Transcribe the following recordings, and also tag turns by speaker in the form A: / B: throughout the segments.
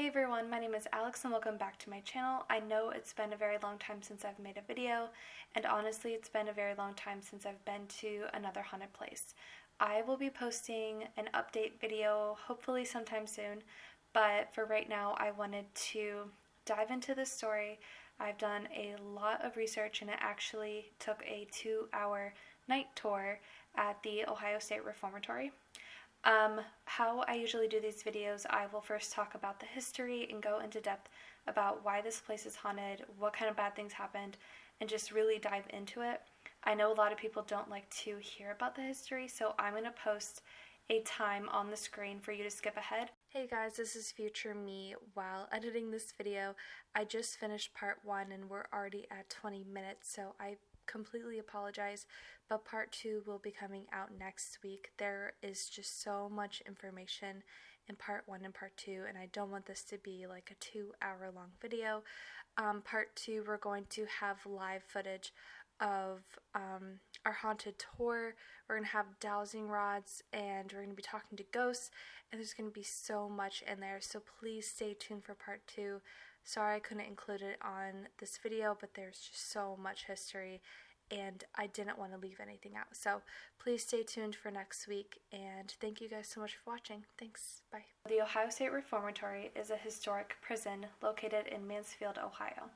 A: Hey everyone, my name is Alex and welcome back to my channel. I know it's been a very long time since I've made a video, and honestly it's been a very long time since I've been to another haunted place. I will be posting an update video hopefully sometime soon, but for right now I wanted to dive into this story. I've done a lot of research and it actually took a 2-hour night tour at the Ohio State Reformatory. How I usually do these videos, I will first talk about the history and go into depth about why this place is haunted, what kind of bad things happened, and just really dive into it. I know a lot of people don't like to hear about the history, so I'm going to post a time on the screen for you to skip ahead. Hey guys, this is future me while editing this video. I just finished part 1 and we're already at 20 minutes, so I completely apologize, but part 2 will be coming out next week. There is just so much information in part 1 and part 2, and I don't want this to be like a 2-hour long video. Part 2, we're going to have live footage of our haunted tour. We're going to have dowsing rods and we're going to be talking to ghosts, and there's going to be so much in there, so please stay tuned for part 2. Sorry I couldn't include it on this video, but there's just so much history and I didn't want to leave anything out. So please stay tuned for next week, and thank you guys so much for watching. Thanks. Bye. The Ohio State Reformatory is a historic prison located in Mansfield, Ohio.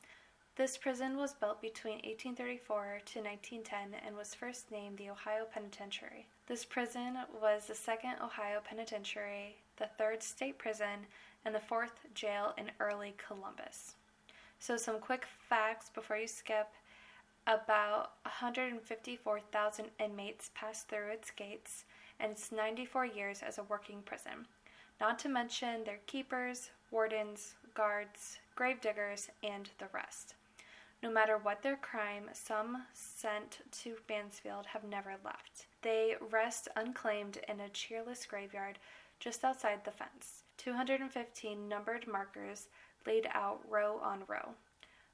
A: This prison was built between 1834 to 1910 and was first named the Ohio Penitentiary. This prison was the second Ohio penitentiary, the third state prison, and the fourth jail in early Columbus. So some quick facts before you skip. About 154,000 inmates passed through its gates, and it's 94 years as a working prison. Not to mention their keepers, wardens, guards, gravediggers, and the rest. No matter what their crime, some sent to Mansfield have never left. They rest unclaimed in a cheerless graveyard just outside the fence. 215 numbered markers laid out row on row.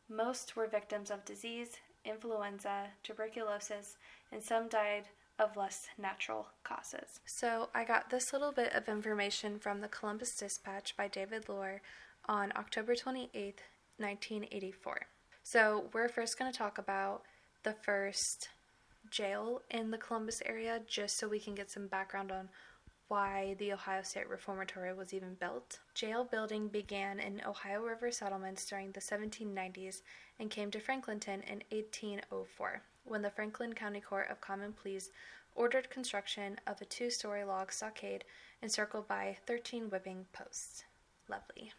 A: Most were victims of disease, influenza, tuberculosis, and some died of less natural causes. So I got this little bit of information from the Columbus Dispatch by David Lohr on October 28th, 1984. So we're first going to talk about the first jail in the Columbus area, just so we can get some background on why the Ohio State Reformatory was even built. Jail building began in Ohio River settlements during the 1790s and came to Franklinton in 1804, when the Franklin County Court of Common Pleas ordered construction of a 2-story log stockade encircled by 13 whipping posts. Lovely.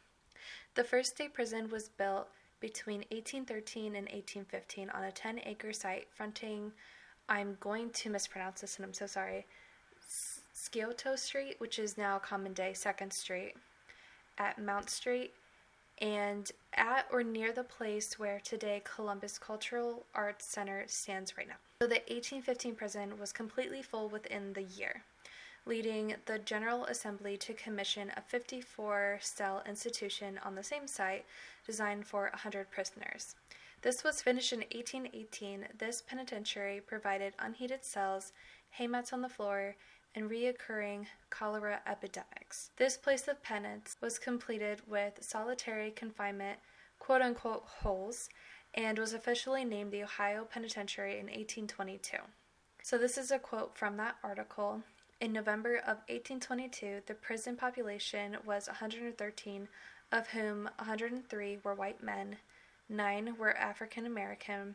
A: The first state prison was built between 1813 and 1815 on a 10-acre site fronting, I'm going to mispronounce this and I'm so sorry, Scioto Street, which is now common-day 2nd Street, at Mount Street, and at or near the place where today Columbus Cultural Arts Center stands right now. So the 1815 prison was completely full within the year, leading the General Assembly to commission a 54-cell institution on the same site designed for 100 prisoners. This was finished in 1818. This penitentiary provided unheated cells, haymats on the floor, and reoccurring cholera epidemics. This place of penance was completed with solitary confinement, quote-unquote holes, and was officially named the Ohio Penitentiary in 1822. So this is a quote from that article. In November of 1822, the prison population was 113, of whom 103 were white men, 9 were African American,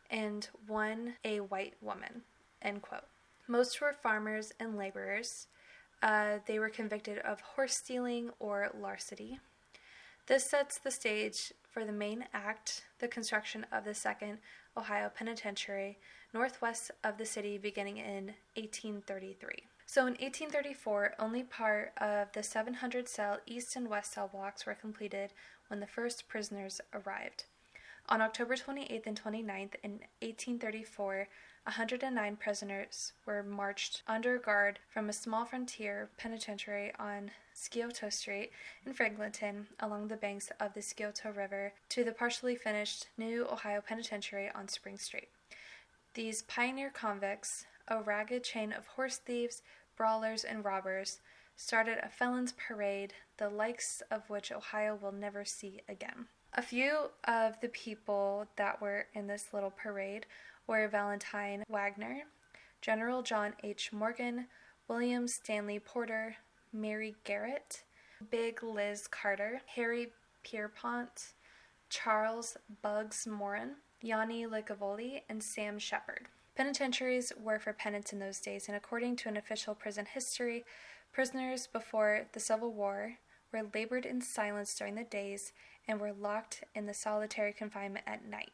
A: and 1 a white woman, end quote. Most were farmers and laborers. They were convicted of horse stealing or larceny. This sets the stage for the main act, the construction of the second Ohio Penitentiary, northwest of the city beginning in 1833. So in 1834, only part of the 700-cell east and west cell blocks were completed when the first prisoners arrived. On October 28th and 29th in 1834, 109 prisoners were marched under guard from a small frontier penitentiary on Scioto Street in Franklinton along the banks of the Scioto River to the partially finished new Ohio Penitentiary on Spring Street. These pioneer convicts, a ragged chain of horse thieves, brawlers, and robbers, started a felons parade, the likes of which Ohio will never see again. A few of the people that were in this little parade were Valentine Wagner, General John H. Morgan, William Stanley Porter, Mary Garrett, Big Liz Carter, Harry Pierpont, Charles Bugs Morin, Yanni Licavoli, and Sam Shepard. Penitentiaries were for penance in those days, and according to an official prison history, prisoners before the Civil War were labored in silence during the days and were locked in the solitary confinement at night.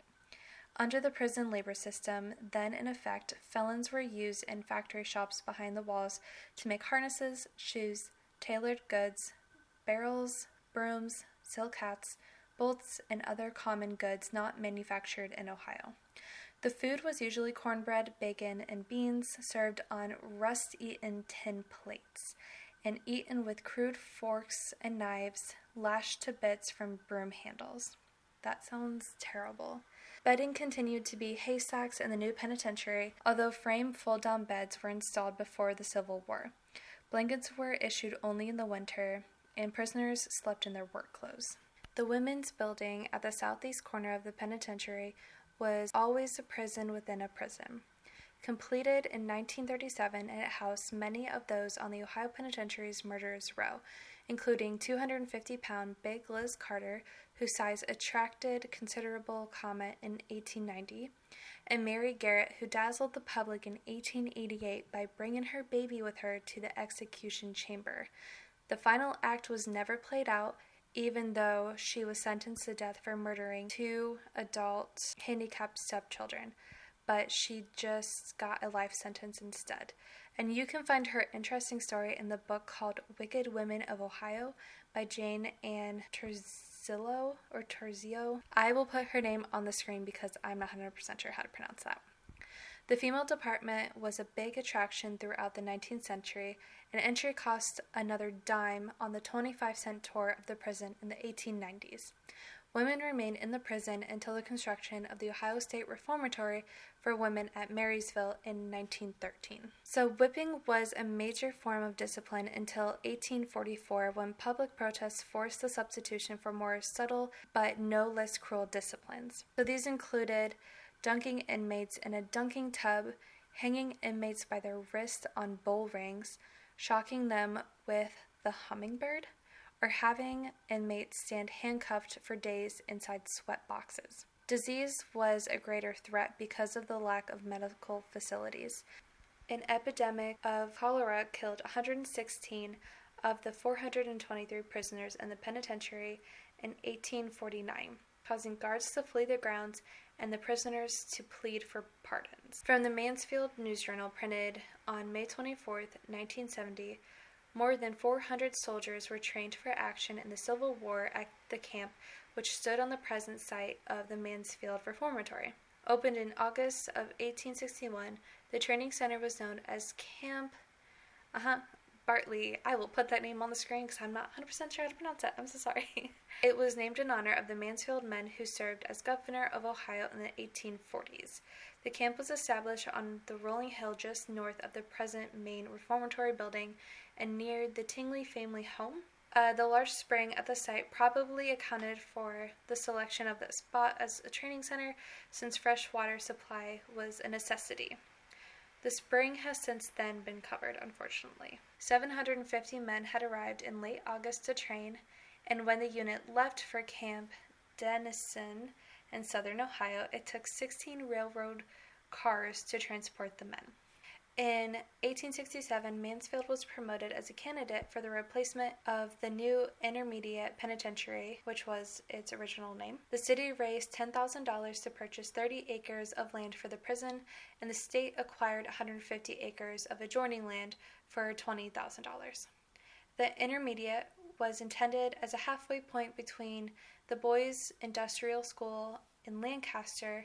A: Under the prison labor system then in effect, felons were used in factory shops behind the walls to make harnesses, shoes, tailored goods, barrels, brooms, silk hats, bolts, and other common goods not manufactured in Ohio. The food was usually cornbread, bacon, and beans served on rust-eaten tin plates and eaten with crude forks and knives lashed to bits from broom handles. That sounds terrible. Bedding continued to be haystacks in the new penitentiary, although frame fold-down beds were installed before the Civil War. Blankets were issued only in the winter, and prisoners slept in their work clothes. The women's building at the southeast corner of the penitentiary was always a prison within a prison. Completed in 1937, it housed many of those on the Ohio Penitentiary's murderers' row, including 250-pound Big Liz Carter, whose size attracted considerable comment in 1890, and Mary Garrett, who dazzled the public in 1888 by bringing her baby with her to the execution chamber. The final act was never played out, even though she was sentenced to death for murdering 2 adult handicapped stepchildren, but she just got a life sentence instead. And you can find her interesting story in the book called Wicked Women of Ohio by Jane Ann Terzillo. I will put her name on the screen because I'm not 100% sure how to pronounce that. The female department was a big attraction throughout the 19th century, and entry cost another dime on the 25-cent tour of the prison in the 1890s. Women remained in the prison until the construction of the Ohio State Reformatory for women at Marysville in 1913. So whipping was a major form of discipline until 1844, when public protests forced the substitution for more subtle but no less cruel disciplines. So these included dunking inmates in a dunking tub, hanging inmates by their wrists on bull rings, shocking them with the hummingbird, or having inmates stand handcuffed for days inside sweat boxes. Disease was a greater threat because of the lack of medical facilities. An epidemic of cholera killed 116 of the 423 prisoners in the penitentiary in 1849, causing guards to flee the grounds and the prisoners to plead for pardons. From the Mansfield News Journal, printed on May 24, 1970, more than 400 soldiers were trained for action in the Civil War at the camp, which stood on the present site of the Mansfield Reformatory. Opened in August of 1861, the training center was known as Camp Bartley. I will put that name on the screen because I'm not 100% sure how to pronounce it. I'm so sorry. It was named in honor of the Mansfield men who served as governor of Ohio in the 1840s. The camp was established on the rolling hill just north of the present main reformatory building and near the Tingley family home. The large spring at the site probably accounted for the selection of the spot as a training center, since fresh water supply was a necessity. The spring has since then been covered, unfortunately. 750 men had arrived in late August to train, and when the unit left for Camp Dennison in southern Ohio, it took 16 railroad cars to transport the men. In 1867, Mansfield was promoted as a candidate for the replacement of the new Intermediate Penitentiary, which was its original name. The city raised $10,000 to purchase 30 acres of land for the prison, and the state acquired 150 acres of adjoining land for $20,000. The Intermediate was intended as a halfway point between the Boys Industrial School in Lancaster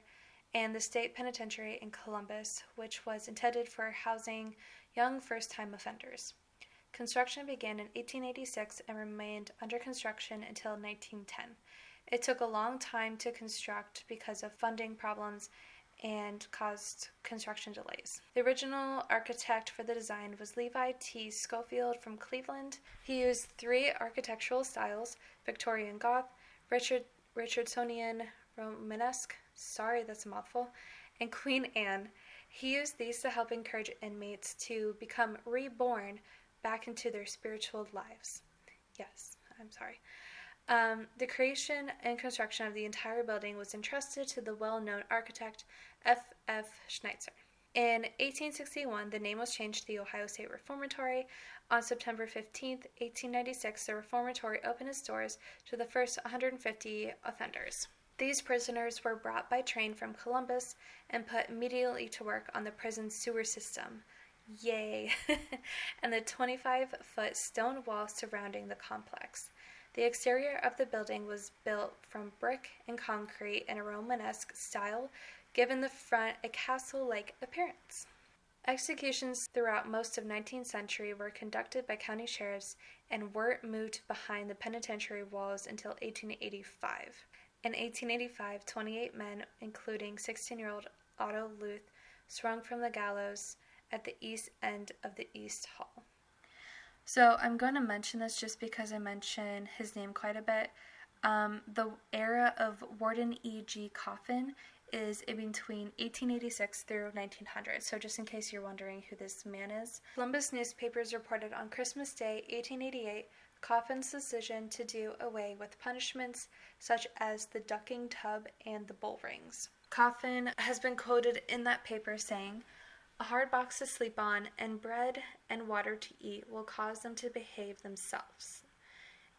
A: and the State Penitentiary in Columbus, which was intended for housing young first-time offenders. Construction began in 1886 and remained under construction until 1910. It took a long time to construct because of funding problems and caused construction delays. The original architect for the design was Levi T. Schofield from Cleveland. He used 3 architectural styles: Victorian Goth, Richardsonian Romanesque, sorry that's a mouthful, and Queen Anne. He used these to help encourage inmates to become reborn back into their spiritual lives. Yes, I'm sorry. The creation and construction of the entire building was entrusted to the well-known architect F.F. Schneitzer. In 1861, the name was changed to the Ohio State Reformatory. On September 15, 1896, the reformatory opened its doors to the first 150 offenders. These prisoners were brought by train from Columbus and put immediately to work on the prison sewer system. Yay! And the 25-foot stone wall surrounding the complex. The exterior of the building was built from brick and concrete in a Romanesque style, giving the front a castle-like appearance. Executions throughout most of the 19th century were conducted by county sheriffs and weren't moved behind the penitentiary walls until 1885. In 1885, 28 men, including 16-year-old Otto Luth, swung from the gallows at the east end of the East Hall. So I'm going to mention this just because I mention his name quite a bit. The era of Warden E.G. Coffin is in between 1886 through 1900, so just in case you're wondering who this man is. Columbus newspapers reported on Christmas Day, 1888, Coffin's decision to do away with punishments such as the ducking tub and the bull rings. Coffin has been quoted in that paper saying, "A hard box to sleep on and bread and water to eat will cause them to behave themselves.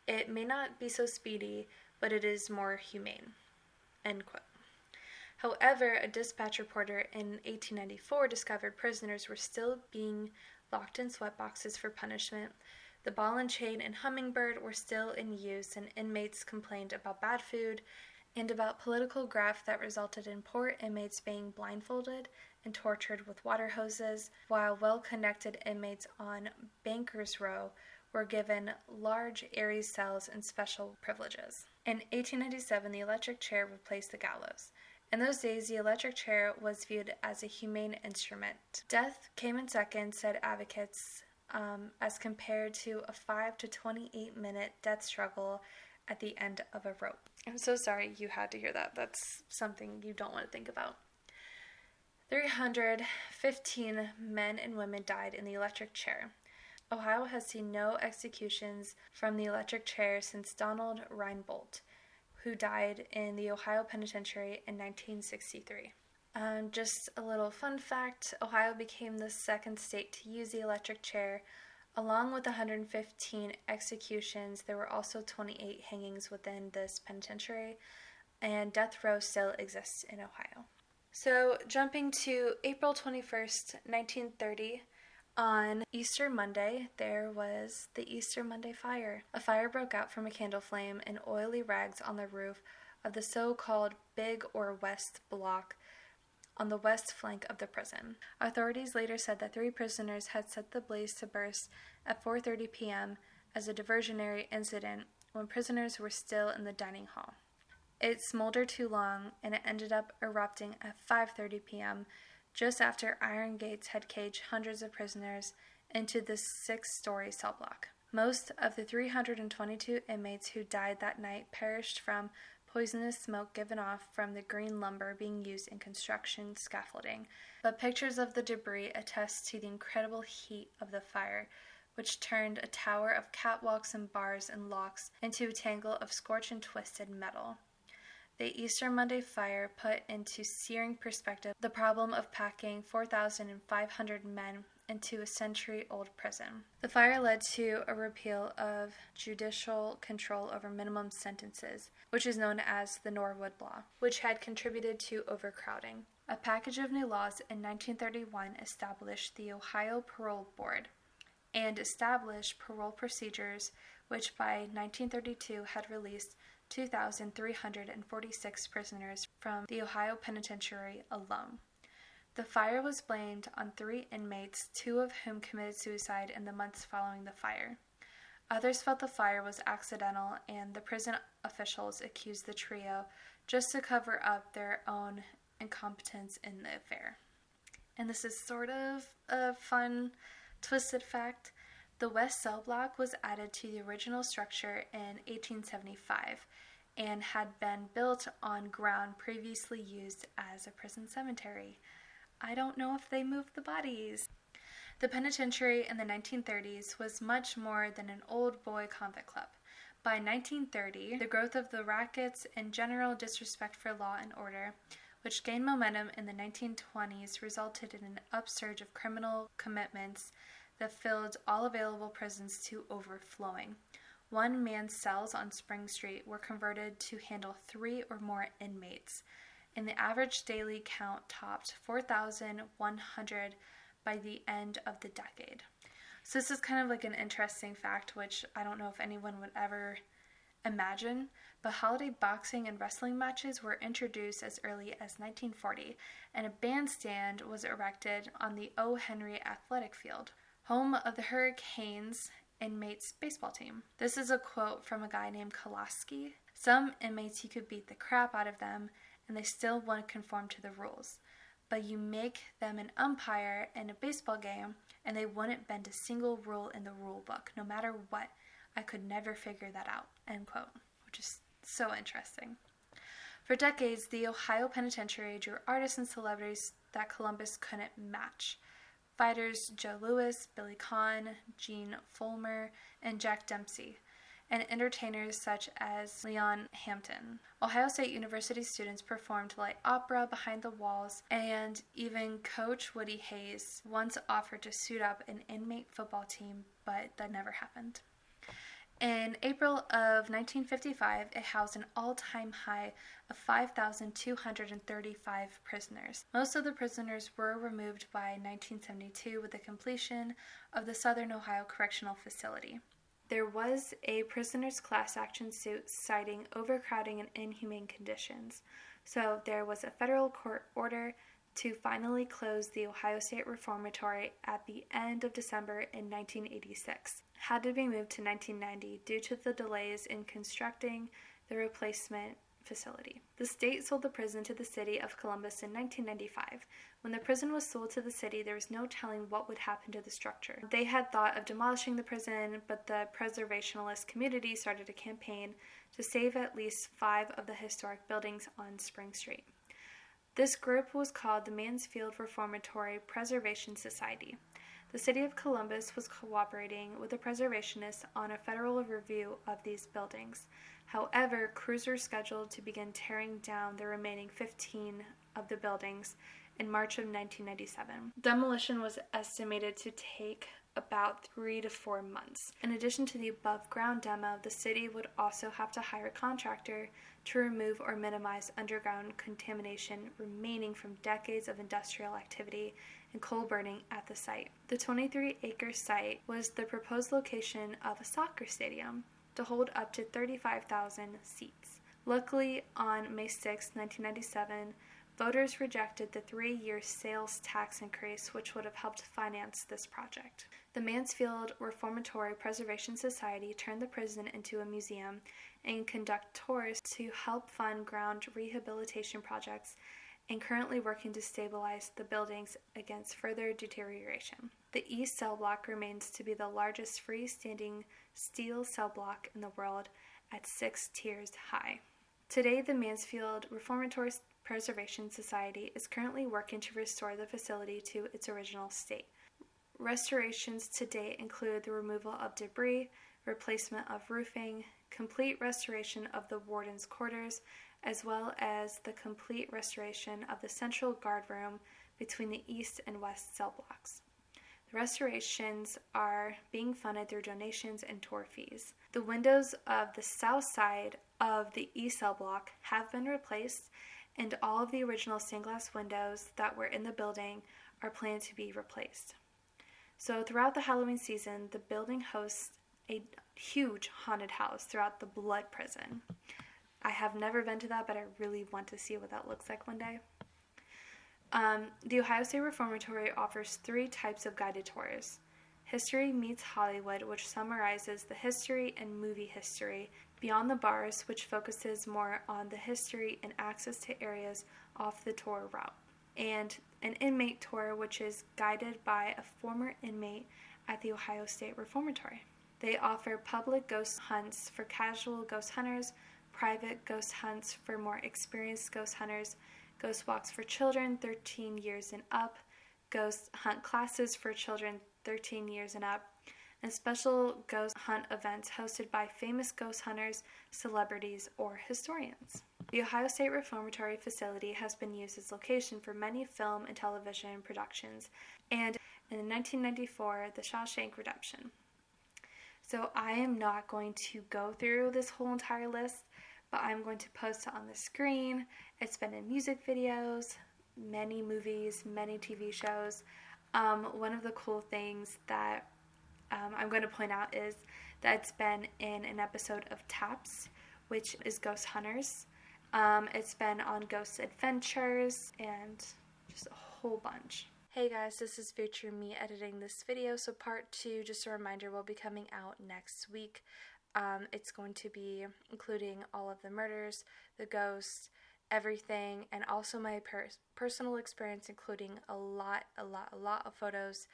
A: It may not be so speedy, but it is more humane." End quote. However, a dispatch reporter in 1894 discovered prisoners were still being locked in sweat boxes for punishment. The ball and chain and hummingbird were still in use, and inmates complained about bad food and about political graft that resulted in poor inmates being blindfolded and tortured with water hoses, while well-connected inmates on Bankers Row were given large, airy cells and special privileges. In 1897, the electric chair replaced the gallows. In those days, the electric chair was viewed as a humane instrument. Death came in second, said advocates, as compared to a 5 to 28-minute death struggle at the end of a rope. I'm so sorry you had to hear that. That's something you don't want to think about. 315 men and women died in the electric chair. Ohio has seen no executions from the electric chair since Donald Reinbold, who died in the Ohio Penitentiary in 1963. Just a little fun fact, Ohio became the second state to use the electric chair. Along with 115 executions, there were also 28 hangings within this penitentiary, and death row still exists in Ohio. So, jumping to April 21st, 1930, on Easter Monday, there was the Easter Monday fire. A fire broke out from a candle flame and oily rags on the roof of the so-called Big or West Block on the west flank of the prison. Authorities later said that 3 prisoners had set the blaze to burst at 4:30 p.m. as a diversionary incident when prisoners were still in the dining hall. It smoldered too long, and it ended up erupting at 5:30 p.m., just after iron gates had caged hundreds of prisoners into the 6-story cell block. Most of the 322 inmates who died that night perished from poisonous smoke given off from the green lumber being used in construction scaffolding, but pictures of the debris attest to the incredible heat of the fire, which turned a tower of catwalks and bars and locks into a tangle of scorched and twisted metal. The Easter Monday fire put into searing perspective the problem of packing 4,500 men into a century-old prison. The fire led to a repeal of judicial control over minimum sentences, which is known as the Norwood Law, which had contributed to overcrowding. A package of new laws in 1931 established the Ohio Parole Board and established parole procedures, which by 1932 had released 2,346 prisoners from the Ohio Penitentiary alone. The fire was blamed on 3 inmates, 2 of whom committed suicide in the months following the fire. Others felt the fire was accidental, and the prison officials accused the trio just to cover up their own incompetence in the affair. And this is sort of a fun, twisted fact. The West Cell Block was added to the original structure in 1875 and had been built on ground previously used as a prison cemetery. I don't know if they moved the bodies. The penitentiary in the 1930s was much more than an old boy convict club. By 1930, the growth of the rackets and general disrespect for law and order, which gained momentum in the 1920s, resulted in an upsurge of criminal commitments that filled all available prisons to overflowing. One-man cells on Spring Street were converted to handle 3 or more inmates, and the average daily count topped 4,100 by the end of the decade. So this is kind of like an interesting fact, which I don't know if anyone would ever imagine, but holiday boxing and wrestling matches were introduced as early as 1940, and a bandstand was erected on the O. Henry Athletic Field, home of the Hurricanes inmates baseball team. This is a quote from a guy named Kolaski. Some inmates, you could beat the crap out of them and they still wouldn't conform to the rules. But you make them an umpire in a baseball game and they wouldn't bend a single rule in the rule book, no matter what. I could never figure that out, end quote, which is so interesting. For decades, the Ohio Penitentiary drew artists and celebrities that Columbus couldn't match. Fighters Joe Louis, Billy Conn, Gene Fulmer, and Jack Dempsey, and entertainers such as Leon Hampton. Ohio State University students performed light opera behind the walls, and even Coach Woody Hayes once offered to suit up an inmate football team, but that never happened. In April of 1955, it housed an all-time high of 5,235 prisoners. Most of the prisoners were removed by 1972 with the completion of the Southern Ohio Correctional Facility. There was a prisoner's class action suit citing overcrowding and inhumane conditions, so there was a federal court order to finally close the Ohio State Reformatory at the end of December in 1986. Had to be moved to 1990 due to the delays in constructing the replacement facility. The state sold the prison to the city of Columbus in 1995. When the prison was sold to the city, there was no telling what would happen to the structure. They had thought of demolishing the prison, but the preservationist community started a campaign to save at least 5 of the historic buildings on Spring Street. This group was called the Mansfield Reformatory Preservation Society. The city of Columbus was cooperating with the preservationists on a federal review of these buildings. However, crews were scheduled to begin tearing down the remaining 15 of the buildings in March of 1997. Demolition was estimated to take about 3 to 4 months. In addition to the above-ground demo, the city would also have to hire a contractor to remove or minimize underground contamination remaining from decades of industrial activity and coal burning at the site. The 23-acre site was the proposed location of a soccer stadium to hold up to 35,000 seats. Luckily, on May 6, 1997, voters rejected the 3-year sales tax increase, which would have helped finance this project. The Mansfield Reformatory Preservation Society turned the prison into a museum and conduct tours to help fund ground rehabilitation projects, and currently working to stabilize the buildings against further deterioration. The East Cell Block remains to be the largest freestanding steel cell block in the world at 6 tiers high. Today, the Mansfield Reformatory Preservation Society is currently working to restore the facility to its original state. Restorations to date include the removal of debris, replacement of roofing, complete restoration of the warden's quarters, as well as the complete restoration of the central guard room between the east and west cell blocks. The restorations are being funded through donations and tour fees. The windows of the south side of the east cell block have been replaced, and all of the original stained glass windows that were in the building are planned to be replaced. So throughout the Halloween season, the building hosts a huge haunted house throughout the Blood Prison. I have never been to that, but I really want to see what that looks like one day. The Ohio State Reformatory offers 3 types of guided tours. History Meets Hollywood, which summarizes the history and movie history Beyond the Bars, which focuses more on the history and access to areas off the tour route, and an inmate tour, which is guided by a former inmate at the Ohio State Reformatory. They offer public ghost hunts for casual ghost hunters, private ghost hunts for more experienced ghost hunters, ghost walks for children 13 years and up, ghost hunt classes for children 13 years and up, and special ghost hunt events hosted by famous ghost hunters, celebrities, or historians. The Ohio State Reformatory facility has been used as location for many film and television productions, and in 1994, The Shawshank Redemption. So I am not going to go through this whole entire list, but I'm going to post it on the screen. It's been in music videos, many movies, many TV shows. One of the cool things that I'm going to point out is that it's been in an episode of Taps, which is Ghost Hunters. It's been on Ghost Adventures and just a whole bunch. Hey guys, this is future me editing this video, so part 2, just a reminder, will be coming out next week. It's going to be including all of the murders, the ghosts, everything, and also my personal experience, including a lot of photos,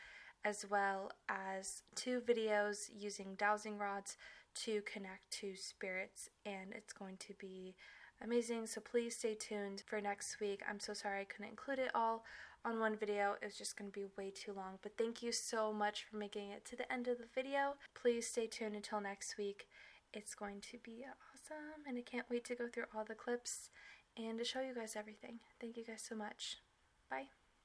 A: as well as 2 videos using dowsing rods to connect to spirits, and it's going to be amazing, so please stay tuned for next week. I'm so sorry I couldn't include it all on one video. It's just going to be way too long, but thank you so much for making it to the end of the video. Please stay tuned until next week. It's going to be awesome, and I can't wait to go through all the clips and to show you guys everything. Thank you guys so much. Bye.